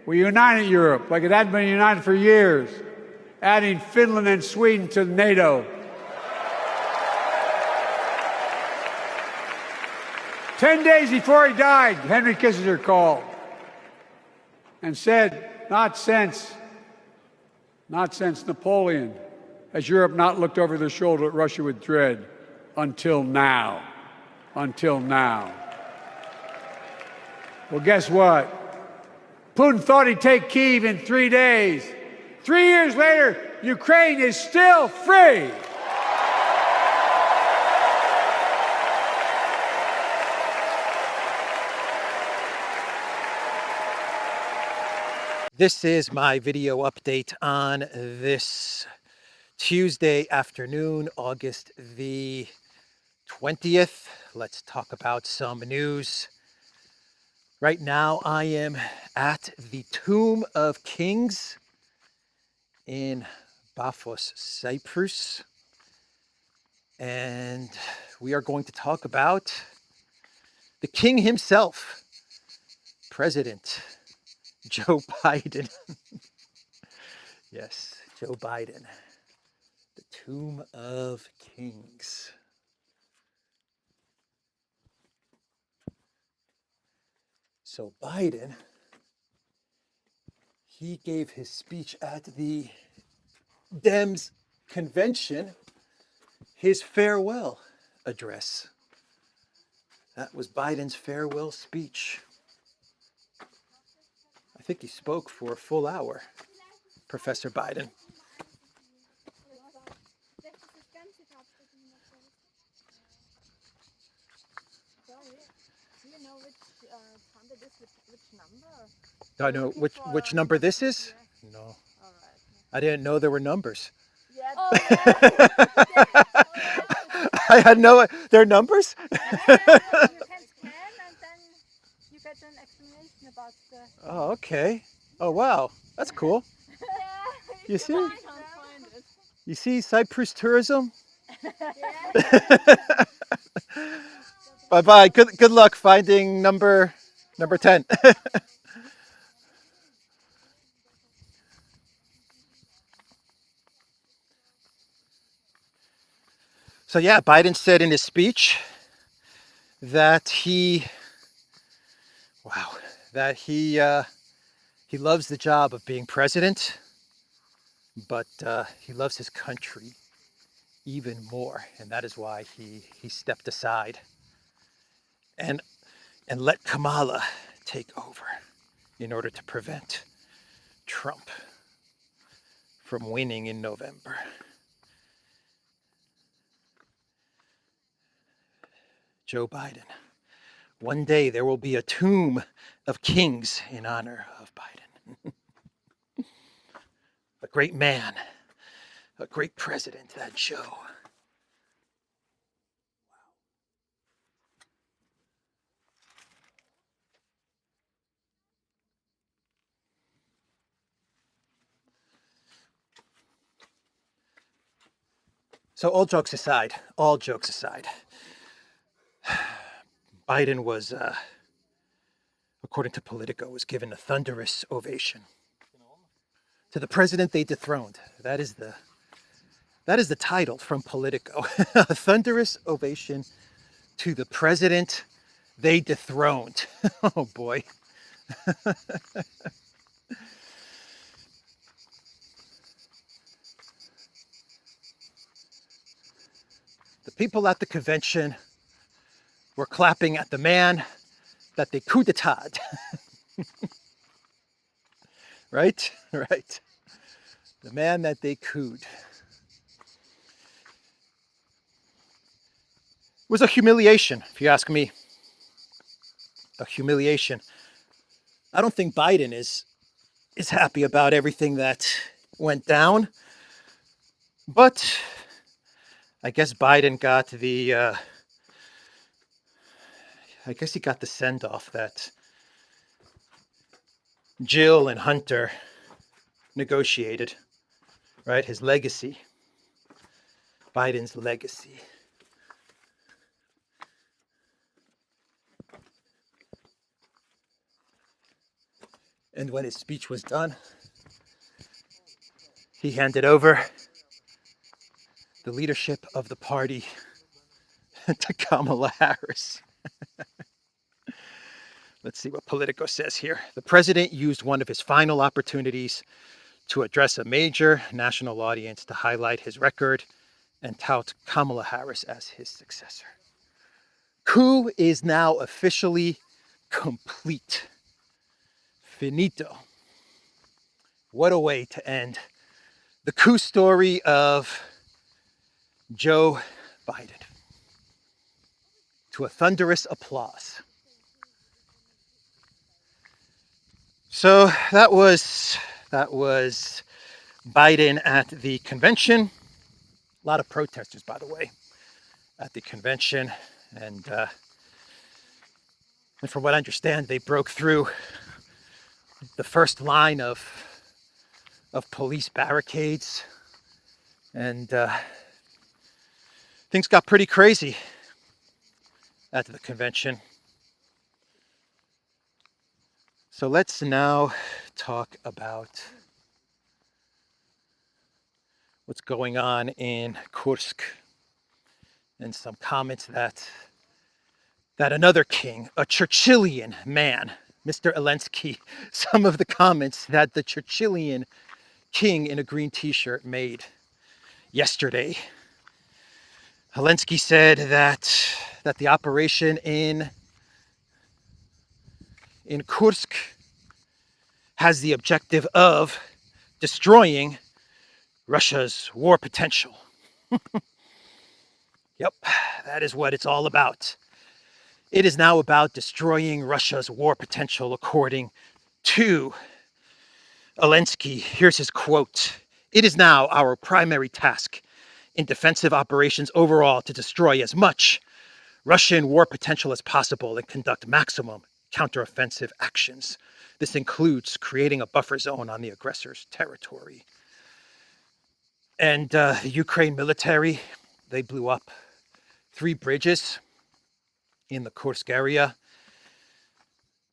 We united Europe like it hadn't been united for years, adding Finland and Sweden to NATO. 10 days before he died, Henry Kissinger called and said, not since Napoleon has Europe not looked over their shoulder at Russia with dread until now. Until now. Well, guess what? Putin thought he'd take Kyiv in 3 days. 3 years later, Ukraine is still free. This is my video update on this Tuesday afternoon, August the 20th. Let's talk about some news. Right now, I am at the Tomb of Kings in Paphos, Cyprus. And we are going to talk about the king himself, President Joe Biden. Yes, Joe Biden. The Tomb of Kings. So Biden, he gave his speech at the Dems convention, his farewell address. That was Biden's farewell speech. I think he spoke for a full hour, Professor Biden. Do you know which number? Do I know which number this is? Yeah. No. All right. I didn't know there were numbers. Yeah. I had no, there are numbers? You can scan and then you get an explanation about the... Oh, okay. Oh, wow. That's cool. You see? I can't find it. You see Cyprus tourism? Bye-bye. Good luck finding number 10. So yeah, Biden said in his speech that he loves the job of being president, but he loves his country even more, and that is why he stepped aside and let Kamala take over in order to prevent Trump from winning in November. Joe Biden. One day there will be a tomb of kings in honor of Biden. A great man, a great president, that Joe. So all jokes aside, Biden was, according to Politico, was given a thunderous ovation. To the president they dethroned. That is the title from Politico. A thunderous ovation to the president they dethroned. Oh boy. The people at the convention were clapping at the man that they coup d'etat. Right? Right. The man that they couped. It was a humiliation, if you ask me. A humiliation. I don't think Biden is happy about everything that went down. But I guess Biden got the send-off that Jill and Hunter negotiated, right? His legacy, Biden's legacy. And when his speech was done, he handed over the leadership of the party to Kamala Harris. Let's see what Politico says here. The president used one of his final opportunities to address a major national audience to highlight his record and tout Kamala Harris as his successor. Coup is now officially complete. Finito. What a way to end the coup story of Joe Biden. To a thunderous applause. So that was Biden at the convention. A lot of protesters, by the way, at the convention. And from what I understand, they broke through the first line of police barricades. And things got pretty crazy at the convention. So let's now talk about what's going on in Kursk and some comments that another king, a Churchillian man, Mr. Elensky, some of the comments that the Churchillian king in a green t-shirt made yesterday. Elensky said that the operation in Kursk has the objective of destroying Russia's war potential. Yep, that is what it's all about. It is now about destroying Russia's war potential, according to Elensky. Here's his quote. It is now our primary task in defensive operations overall to destroy as much Russian war potential as possible and conduct maximum counteroffensive actions. This includes creating a buffer zone on the aggressor's territory. And the Ukraine military, they blew up 3 bridges in the Kursk area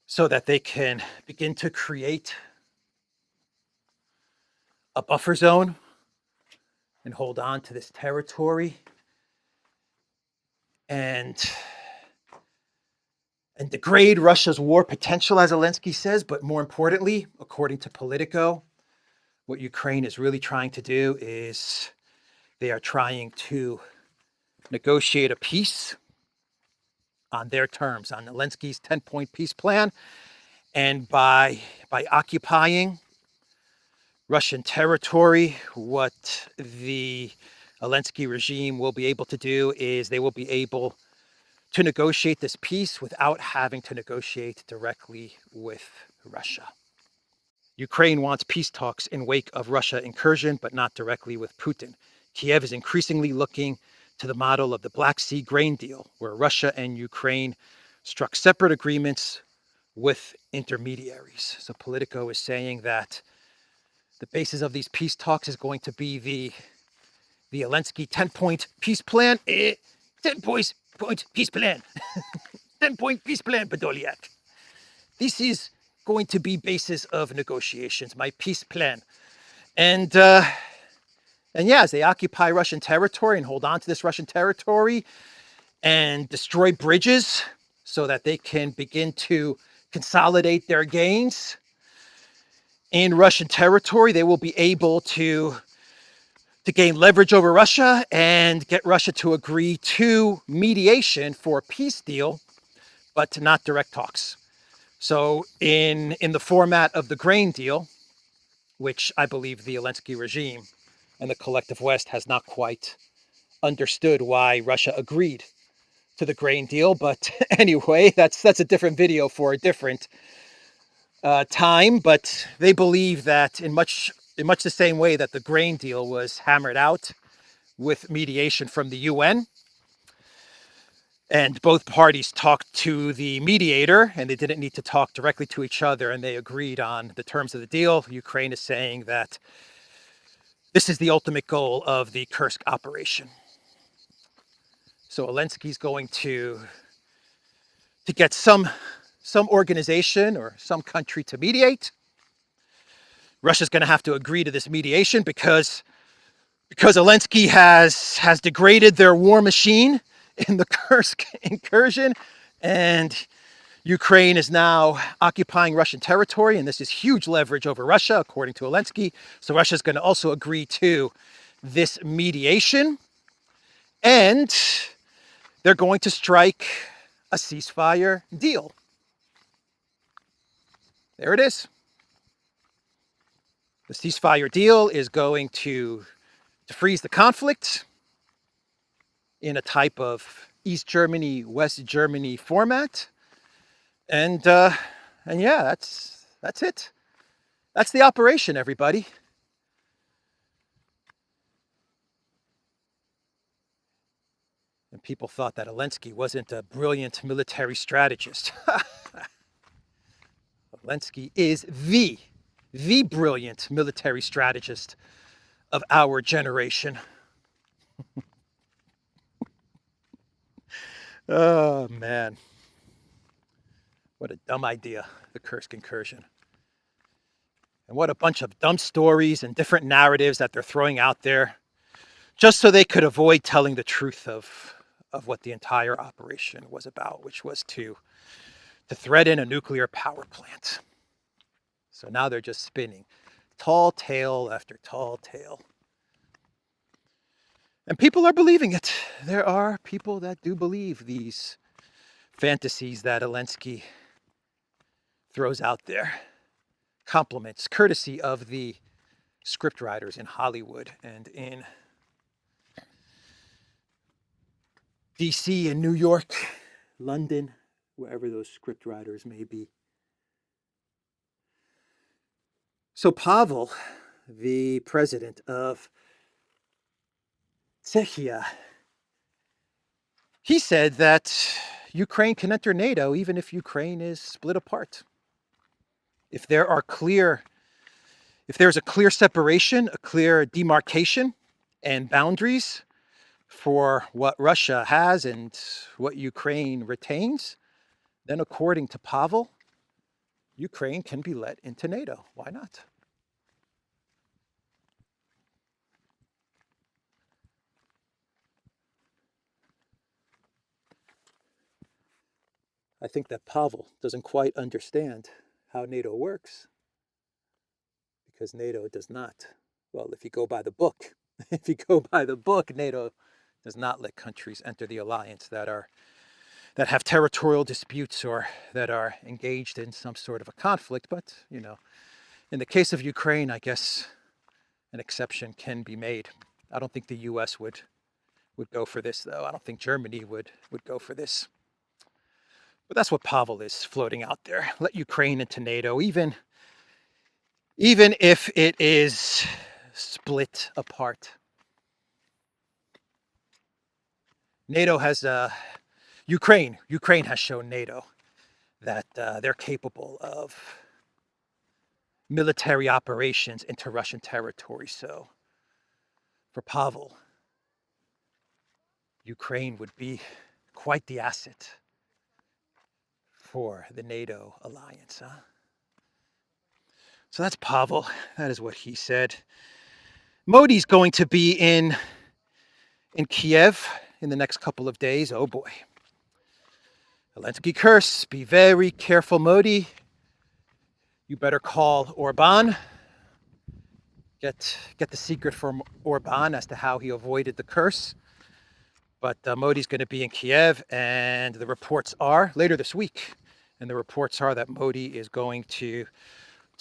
so that they can begin to create a buffer zone and hold on to this territory and degrade Russia's war potential, as Elensky says. But more importantly, according to Politico, what Ukraine is really trying to do is they are trying to negotiate a peace on their terms, on Zelensky's 10-point peace plan. And by occupying Russian territory, what the Elensky regime will be able to do is they will be able to negotiate this peace without having to negotiate directly with Russia. Ukraine wants peace talks in wake of Russia incursion, but not directly with Putin. Kiev is increasingly looking to the model of the Black Sea grain deal, where Russia and Ukraine struck separate agreements with intermediaries. So Politico is saying that the basis of these peace talks is going to be the Elensky 10-point peace plan. 10-point peace plan. 10-point peace plan, Podolyak. This is going to be basis of negotiations, my peace plan. And yeah, as they occupy Russian territory and hold on to this Russian territory and destroy bridges so that they can begin to consolidate their gains in Russian territory, they will be able to gain leverage over Russia and get Russia to agree to mediation for a peace deal, but not direct talks. So in the format of the grain deal, which I believe the Elensky regime and the collective West has not quite understood why Russia agreed to the grain deal. But anyway, that's a different video for a different time. But they believe that in much the same way that the grain deal was hammered out with mediation from the UN, and both parties talked to the mediator and they didn't need to talk directly to each other and they agreed on the terms of the deal. Ukraine is saying that this is the ultimate goal of the Kursk operation. So Elensky's going to get some organization or some country to mediate. Russia's going to have to agree to this mediation because Elensky has degraded their war machine in the Kursk incursion, and Ukraine is now occupying Russian territory, and this is huge leverage over Russia, according to Elensky. So Russia's going to also agree to this mediation, and they're going to strike a ceasefire deal. There it is. The ceasefire deal is going to freeze the conflict in a type of East Germany, West Germany format. And yeah, that's it. That's the operation, everybody. And people thought that Elensky wasn't a brilliant military strategist. Elensky is the brilliant military strategist of our generation. Oh, man. What a dumb idea, the Kursk incursion. And what a bunch of dumb stories and different narratives that they're throwing out there just so they could avoid telling the truth of what the entire operation was about, which was to threaten a nuclear power plant. So now they're just spinning tall tale after tall tale. And people are believing it. There are people that do believe these fantasies that Elensky throws out there. Compliments, courtesy of the scriptwriters in Hollywood and in DC and New York, London, wherever those scriptwriters may be. So Pavel, the president of Czechia, he said that Ukraine can enter NATO even if Ukraine is split apart. If there's a clear separation, a clear demarcation and boundaries for what Russia has and what Ukraine retains, then according to Pavel, Ukraine can be let into NATO. Why not? I think that Pavel doesn't quite understand how NATO works because NATO does not. Well, if you go by the book, NATO does not let countries enter the alliance that have territorial disputes or that are engaged in some sort of a conflict. But, in the case of Ukraine, I guess an exception can be made. I don't think the US would go for this, though. I don't think Germany would go for this. But that's what Pavel is floating out there. Let Ukraine into NATO, even if it is split apart. NATO has Ukraine has shown NATO that they're capable of military operations into Russian territory. So for Pavel, Ukraine would be quite the asset for the NATO alliance. So that's Pavel. That is what he said. Modi's going to be in Kiev in the next couple of days. Oh boy. Elensky curse. Be very careful, Modi. You better call Orban. Get the secret from Orban as to how he avoided the curse. But Modi's going to be in Kiev, and the reports are later this week. And the reports are that Modi is going to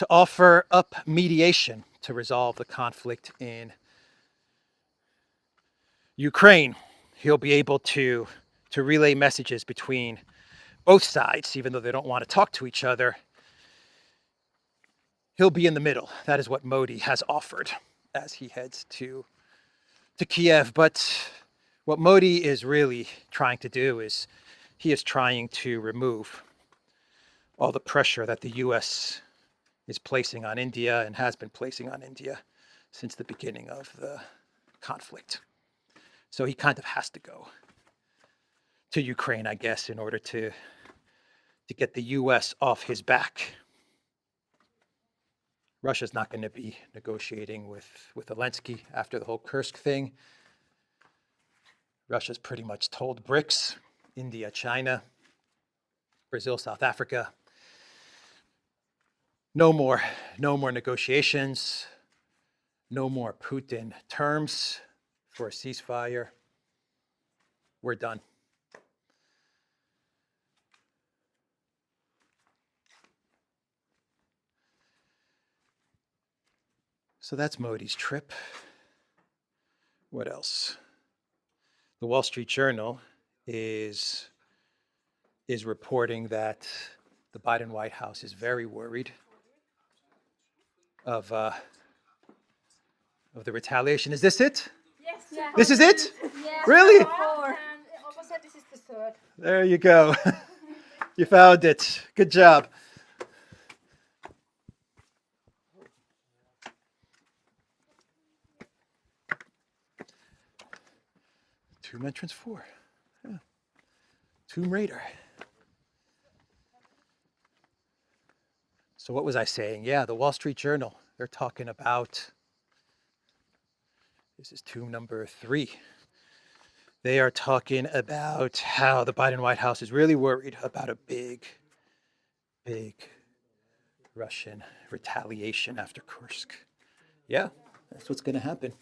offer up mediation to resolve the conflict in Ukraine. He'll be able to relay messages between both sides, even though they don't want to talk to each other. He'll be in the middle. That is what Modi has offered as he heads to Kiev. But what Modi is really trying to do is he is trying to remove all the pressure that the US is placing on India and has been placing on India since the beginning of the conflict. So he kind of has to go to Ukraine, I guess, in order to get the US off his back. Russia's not going to be negotiating with Elensky after the whole Kursk thing. Russia's pretty much told BRICS, India, China, Brazil, South Africa, no more negotiations, no more Putin terms for a ceasefire. We're done. So that's Modi's trip. What else? The Wall Street Journal is reporting that the Biden White House is very worried of the retaliation. Is this it? Yes. Yeah. This is it? Yeah. Really? And opposite, this is the third. There you go. You found it. Good job. Tomb Entrance 4. Yeah. Tomb Raider. So what was I saying? Yeah, the Wall Street Journal. They're talking about, this is tomb number 3. They are talking about how the Biden White House is really worried about a big Russian retaliation after Kursk. Yeah, that's what's going to happen.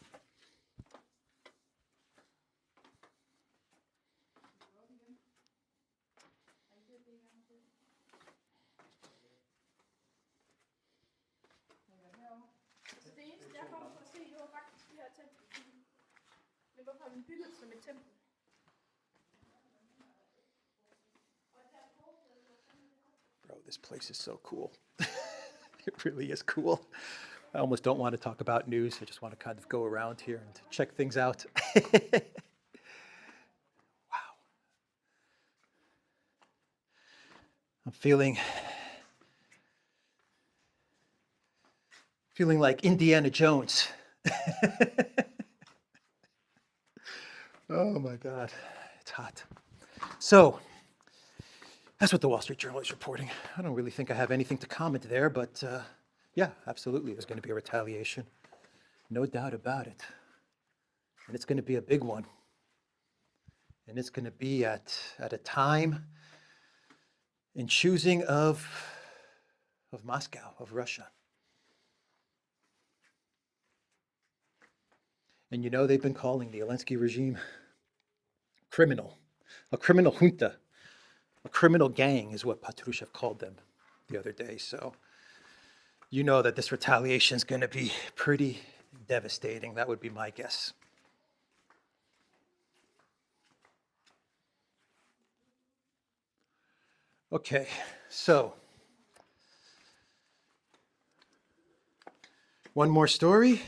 Det eneste, jeg kom for at se, det var faktisk det her tempel. Men hvorfor har den bygget som et tempel? Bro, this place is so cool. It really is cool. I almost don't want to talk about news. I just want to kind of go around here and check things out. Wow. I'm feeling like Indiana Jones. Oh my God, it's hot. So that's what the Wall Street Journal is reporting. I don't really think I have anything to comment there, but yeah, absolutely, there's going to be a retaliation. No doubt about it. And it's going to be a big one. And it's going to be at a time in choosing of Moscow, of Russia. And you know, they've been calling the Elensky regime criminal, a criminal junta, a criminal gang is what Patrushev called them the other day. So you know that this retaliation is going to be pretty devastating. That would be my guess. Okay, so one more story.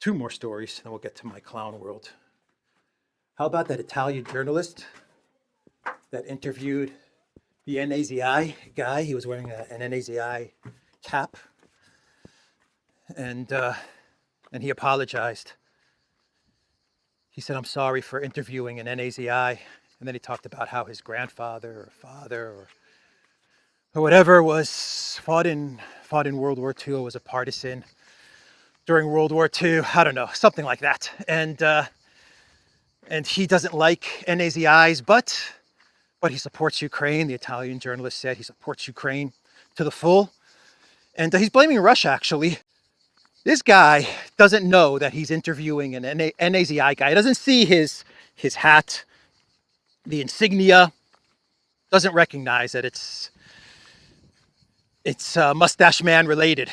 2 more stories, then we'll get to my clown world. How about that Italian journalist that interviewed the NAZI guy? He was wearing an NAZI cap, and he apologized. He said, "I'm sorry for interviewing an NAZI," and then he talked about how his grandfather or father or whatever was fought in World War II, was a partisan during World War II. I don't know, something like that. And he doesn't like NAZIs, but he supports Ukraine. The Italian journalist said he supports Ukraine to the full. And he's blaming Russia, actually. This guy doesn't know that he's interviewing an NAZI guy. He doesn't see his hat, the insignia, doesn't recognize that it's Mustache Man related.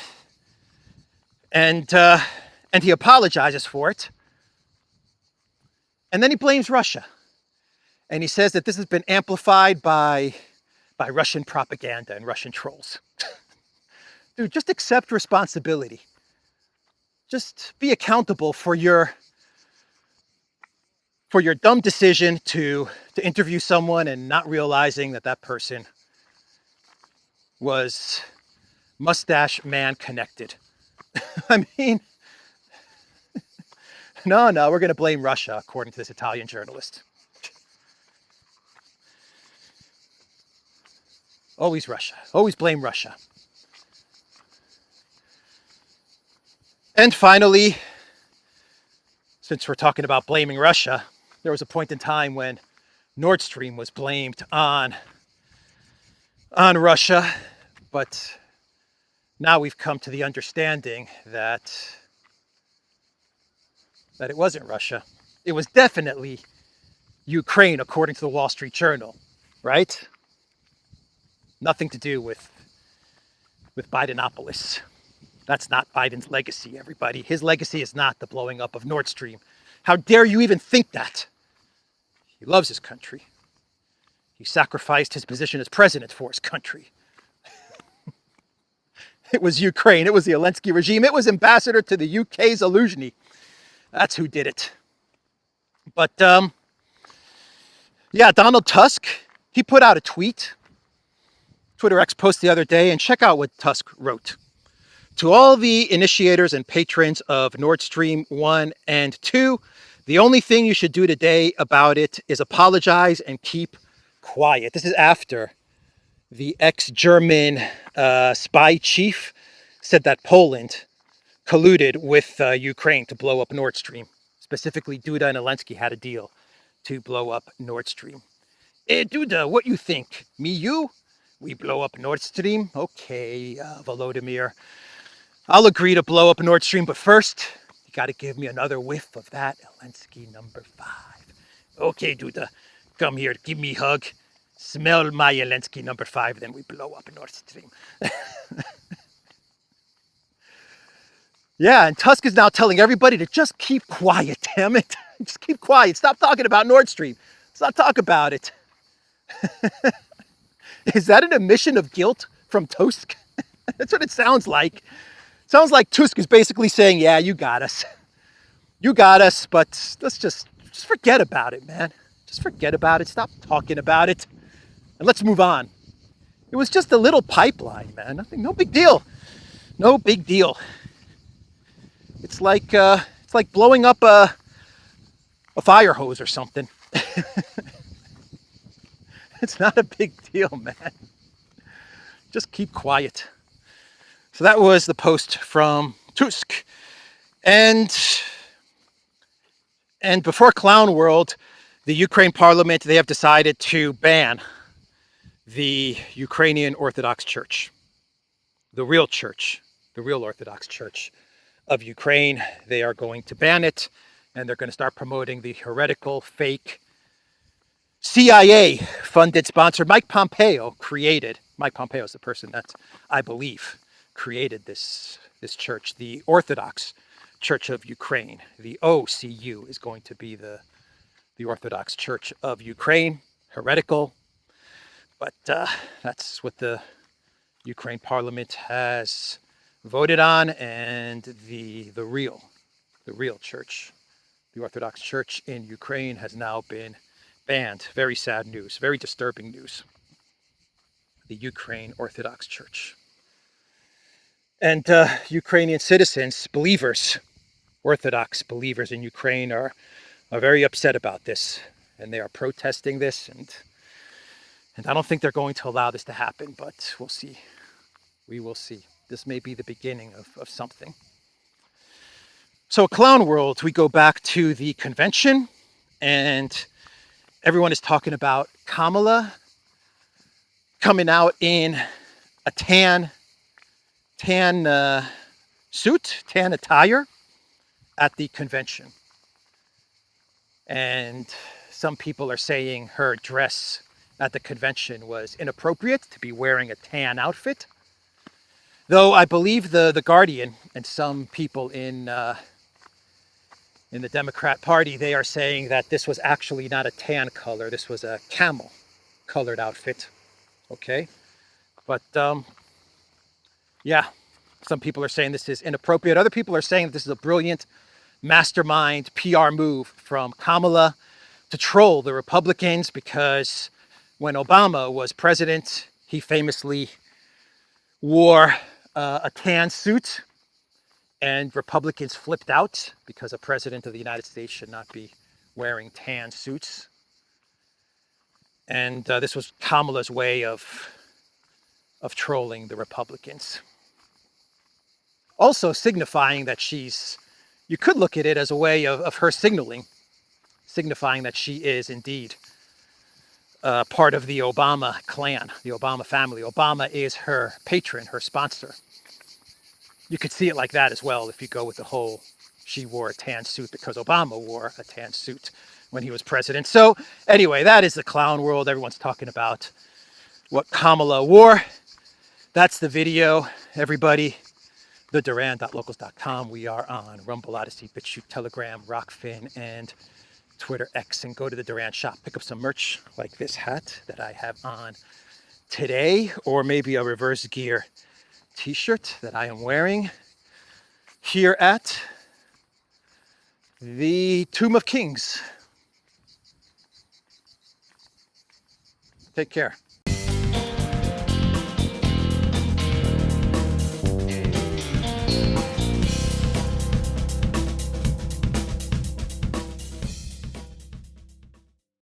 And he apologizes for it. And then he blames Russia. And he says that this has been amplified by Russian propaganda and Russian trolls. Dude, just accept responsibility. Just be accountable for your dumb decision to interview someone and not realizing that person was Mustache Man connected. I mean, no, we're going to blame Russia, according to this Italian journalist. Always Russia. Always blame Russia. And finally, since we're talking about blaming Russia, there was a point in time when Nordstream was blamed on Russia, but now we've come to the understanding that it wasn't Russia. It was definitely Ukraine, according to the Wall Street Journal, right? Nothing to do with Bidenopolis. That's not Biden's legacy, everybody. His legacy is not the blowing up of Nord Stream. How dare you even think that? He loves his country. He sacrificed his position as president for his country. It was Ukraine. It was the Elensky regime. It was ambassador to the UK's Aluzhny. That's who did it. But yeah, Donald Tusk, he put out a tweet, Twitter X post the other day, and check out what Tusk wrote. To all the initiators and patrons of Nord Stream 1 and 2, the only thing you should do today about it is apologize and keep quiet. This is after the ex-German spy chief said that Poland colluded with Ukraine to blow up Nord Stream. Specifically, Duda and Elensky had a deal to blow up Nord Stream. Hey, Duda, what you think? Me, you? We blow up Nord Stream? Okay, Volodymyr. I'll agree to blow up Nord Stream, but first, you got to give me another whiff of that Elensky number 5. Okay, Duda, come here, give me a hug. Smell my Elensky number 5, then we blow up Nord Stream. Yeah, and Tusk is now telling everybody to just keep quiet, damn it. Just keep quiet. Stop talking about Nord Stream. Let's not talk about it. Is that an admission of guilt from Tusk? That's what it sounds like. Sounds like Tusk is basically saying, yeah, you got us. You got us, but let's just forget about it, man. Just forget about it. Stop talking about it. And let's move on. It was just a little pipeline, man. Nothing, no big deal. No big deal. It's like blowing up a fire hose or something. It's not a big deal, man. Just keep quiet. So that was the post from Tusk. And before Clown World, the Ukraine parliament, they have decided to ban the Ukrainian Orthodox Church, the real Orthodox Church of Ukraine. They are going to ban it, and they're going to start promoting the heretical, fake, CIA-funded, sponsored. Mike Pompeo is the person that, I believe, created this church, the Orthodox Church of Ukraine. The OCU is going to be the Orthodox Church of Ukraine, heretical. But that's what the Ukraine parliament has voted on, and the real church, the Orthodox Church in Ukraine, has now been banned. Very sad news, very disturbing news. The Ukraine Orthodox Church. And Ukrainian citizens, believers, Orthodox believers in Ukraine are very upset about this, and they are protesting this, and I don't think they're going to allow this to happen, but we'll see. We will see. This may be the beginning of something. So, Clown World, we go back to the convention, and everyone is talking about Kamala coming out in a tan suit, tan attire at the convention. And some people are saying her dress at the convention was inappropriate to be wearing a tan outfit. Though I believe the Guardian and some people in the Democrat Party, they are saying that this was actually not a tan color. This was a camel colored outfit. Okay. But yeah, some people are saying this is inappropriate. Other people are saying that this is a brilliant mastermind PR move from Kamala to troll the Republicans, because when Obama was president, he famously wore a tan suit, and Republicans flipped out because a president of the United States should not be wearing tan suits. And this was Kamala's way of trolling the Republicans. also signifying that you could look at it as a way of her signifying that she is indeed part of the Obama clan, the Obama family. Obama is her patron, her sponsor. You could see it like that as well if you go with the whole, she wore a tan suit because Obama wore a tan suit when he was president. So anyway, that is the clown world. Everyone's talking about what Kamala wore. That's the video, everybody. TheDuran.locals.com. We are on Rumble, Odyssey, BitChute, Telegram, Rockfin, and Twitter X. And go to the Duran shop. Pick up some merch like this hat that I have on today, or maybe a reverse gear t-shirt that I am wearing here at the Tomb of Kings. Take care.